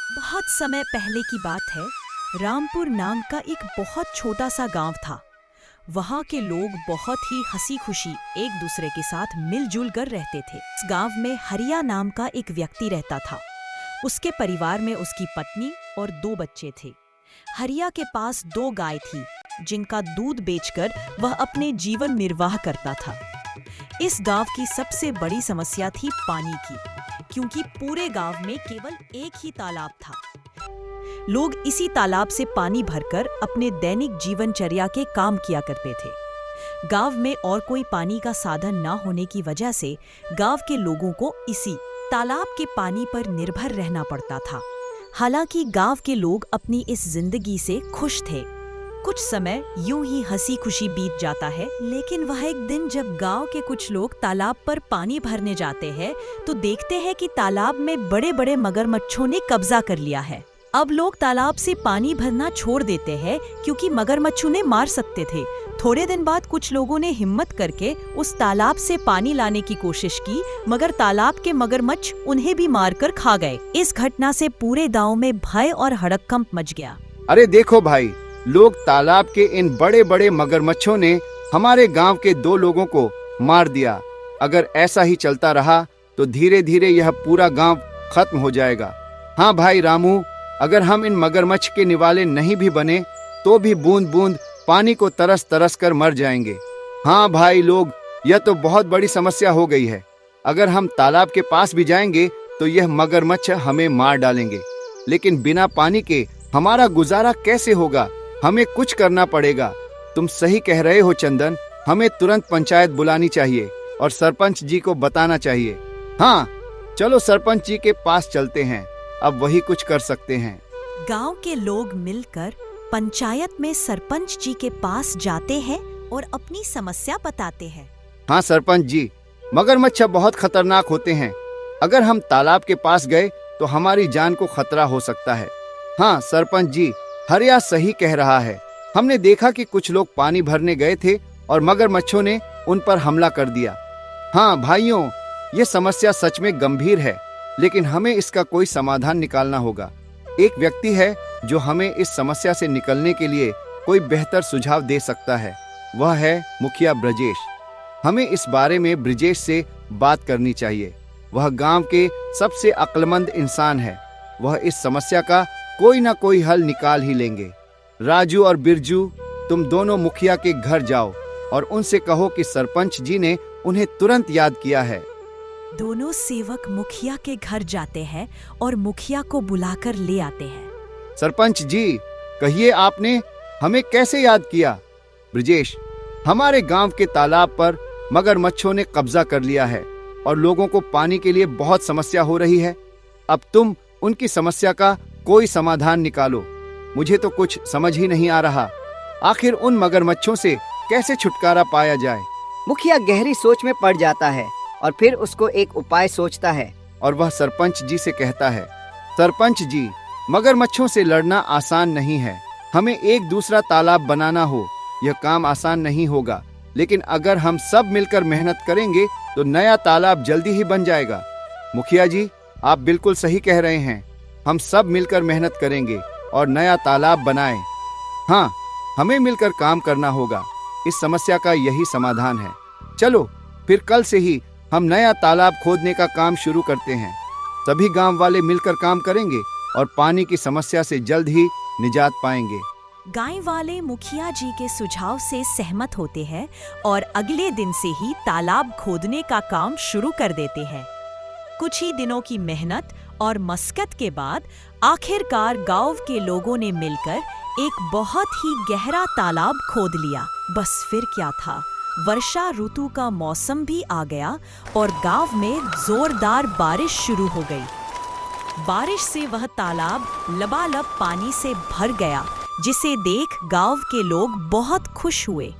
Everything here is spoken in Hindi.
बहुत समय पहले की बात है। रामपुर नाम का एक बहुत छोटा सा गांव था। वहाँ के लोग बहुत ही हंसी खुशी एक दूसरे के साथ मिलजुल कर रहते थे। इस गांव में हरिया नाम का एक व्यक्ति रहता था। उसके परिवार में उसकी पत्नी और 2 बच्चे थे। हरिया के पास 2 गाय थी, जिनका दूध बेचकर वह अपने जीवन निर्वाह करता था। इस गांव की सबसे बड़ी समस्या थी पानी की, क्योंकि पूरे गांव में केवल एक ही तालाब था। लोग इसी तालाब से पानी भरकर अपने दैनिक जीवनचर्या के काम किया करते थे। गांव में और कोई पानी का साधन न होने की वजह से गांव के लोगों को इसी तालाब के पानी पर निर्भर रहना पड़ता था। हालांकि गांव के लोग अपनी इस जिंदगी से खुश थे। कुछ समय यूं ही हंसी खुशी बीत जाता है, लेकिन वह एक दिन जब गांव के कुछ लोग तालाब पर पानी भरने जाते हैं तो देखते हैं कि तालाब में बड़े बड़े मगरमच्छों ने कब्जा कर लिया है। अब लोग तालाब से पानी भरना छोड़ देते हैं, क्योंकि मगरमच्छ उन्हें मार सकते थे। थोड़े दिन बाद कुछ लोगों ने हिम्मत करके उस तालाब से पानी लाने की कोशिश की, मगर तालाब के मगरमच्छ उन्हें भी मारकर खा गए। इस घटना से पूरे गांव में भय और हड़कंप मच गया। अरे देखो भाई, लोग तालाब के इन बड़े बड़े मगरमच्छों ने हमारे गांव के 2 लोगों को मार दिया। अगर ऐसा ही चलता रहा तो धीरे धीरे यह पूरा गांव खत्म हो जाएगा। हाँ भाई रामू, अगर हम इन मगरमच्छ के निवाले नहीं भी बने तो भी बूंद बूंद पानी को तरस तरस कर मर जाएंगे। हाँ भाई लोग, यह तो बहुत बड़ी समस्या हो गई है। अगर हम तालाब के पास भी जाएंगे तो यह मगरमच्छ हमें मार डालेंगे। लेकिन बिना पानी के हमारा गुजारा कैसे होगा? हमें कुछ करना पड़ेगा। तुम सही कह रहे हो चंदन, हमें तुरंत पंचायत बुलानी चाहिए और सरपंच जी को बताना चाहिए। हाँ चलो सरपंच जी के पास चलते हैं, अब वही कुछ कर सकते हैं। गांव के लोग मिलकर पंचायत में सरपंच जी के पास जाते हैं और अपनी समस्या बताते हैं। हाँ सरपंच जी, मगरमच्छ बहुत खतरनाक होते हैं। अगर हम तालाब के पास गए तो हमारी जान को खतरा हो सकता है। हाँ सरपंच जी, हरिया सही कह रहा है। हमने देखा कि कुछ लोग पानी भरने गए थे और मगरमच्छों ने उन पर हमला कर दिया। हाँ भाइयों, ये समस्या सच में गंभीर है, लेकिन हमें इसका कोई समाधान निकालना होगा। एक व्यक्ति है जो हमें इस समस्या से निकलने के लिए कोई बेहतर सुझाव दे सकता है। वह है मुखिया ब्रजेश। हमें इस बारे में ब्रजेश से बात करनी चाहिए। वह गांव के सबसे अक्लमंद इंसान है। वह इस समस्या का कोई ना कोई हल निकाल ही लेंगे। राजू और बिरजू, तुम दोनों मुखिया के घर जाओ और उनसे कहो कि सरपंच जी ने उन्हें तुरंत याद किया है। दोनों सेवक मुखिया के घर जाते हैं और मुखिया को बुलाकर ले आते हैं। सरपंच जी, कहिए आपने हमें कैसे याद किया? ब्रजेश, हमारे गांव के तालाब पर मगरमच्छों ने कब्जा कर लिया है और लोगों को पानी के लिए बहुत समस्या हो रही है। अब तुम उनकी समस्या का कोई समाधान निकालो। मुझे तो कुछ समझ ही नहीं आ रहा। आखिर उन मगरमच्छों से कैसे छुटकारा पाया जाए? मुखिया गहरी सोच में पड़ जाता है और फिर उसको एक उपाय सोचता है और वह सरपंच जी से कहता है, सरपंच जी, मगरमच्छों से लड़ना आसान नहीं है। हमें एक दूसरा तालाब बनाना हो, यह काम आसान नहीं होगा, लेकिन अगर हम सब मिलकर मेहनत करेंगे तो नया तालाब जल्दी ही बन जाएगा। मुखिया जी, आप बिल्कुल सही कह रहे हैं। हम सब मिलकर मेहनत करेंगे और नया तालाब बनाएं। हाँ, हमें मिलकर काम करना होगा। इस समस्या का यही समाधान है। चलो फिर कल से ही हम नया तालाब खोदने का काम शुरू करते हैं। सभी गांव वाले मिलकर काम करेंगे और पानी की समस्या से जल्द ही निजात पाएंगे। गांव वाले मुखिया जी के सुझाव से सहमत होते हैं और अगले दिन से ही तालाब खोदने का काम शुरू कर देते हैं। कुछ ही दिनों की मेहनत और मशक्कत के बाद आखिरकार गांव के लोगों ने मिलकर एक बहुत ही गहरा तालाब खोद लिया। बस फिर क्या था, वर्षा ऋतु का मौसम भी आ गया और गांव में जोरदार बारिश शुरू हो गई। बारिश से वह तालाब लबालब पानी से भर गया, जिसे देख गांव के लोग बहुत खुश हुए।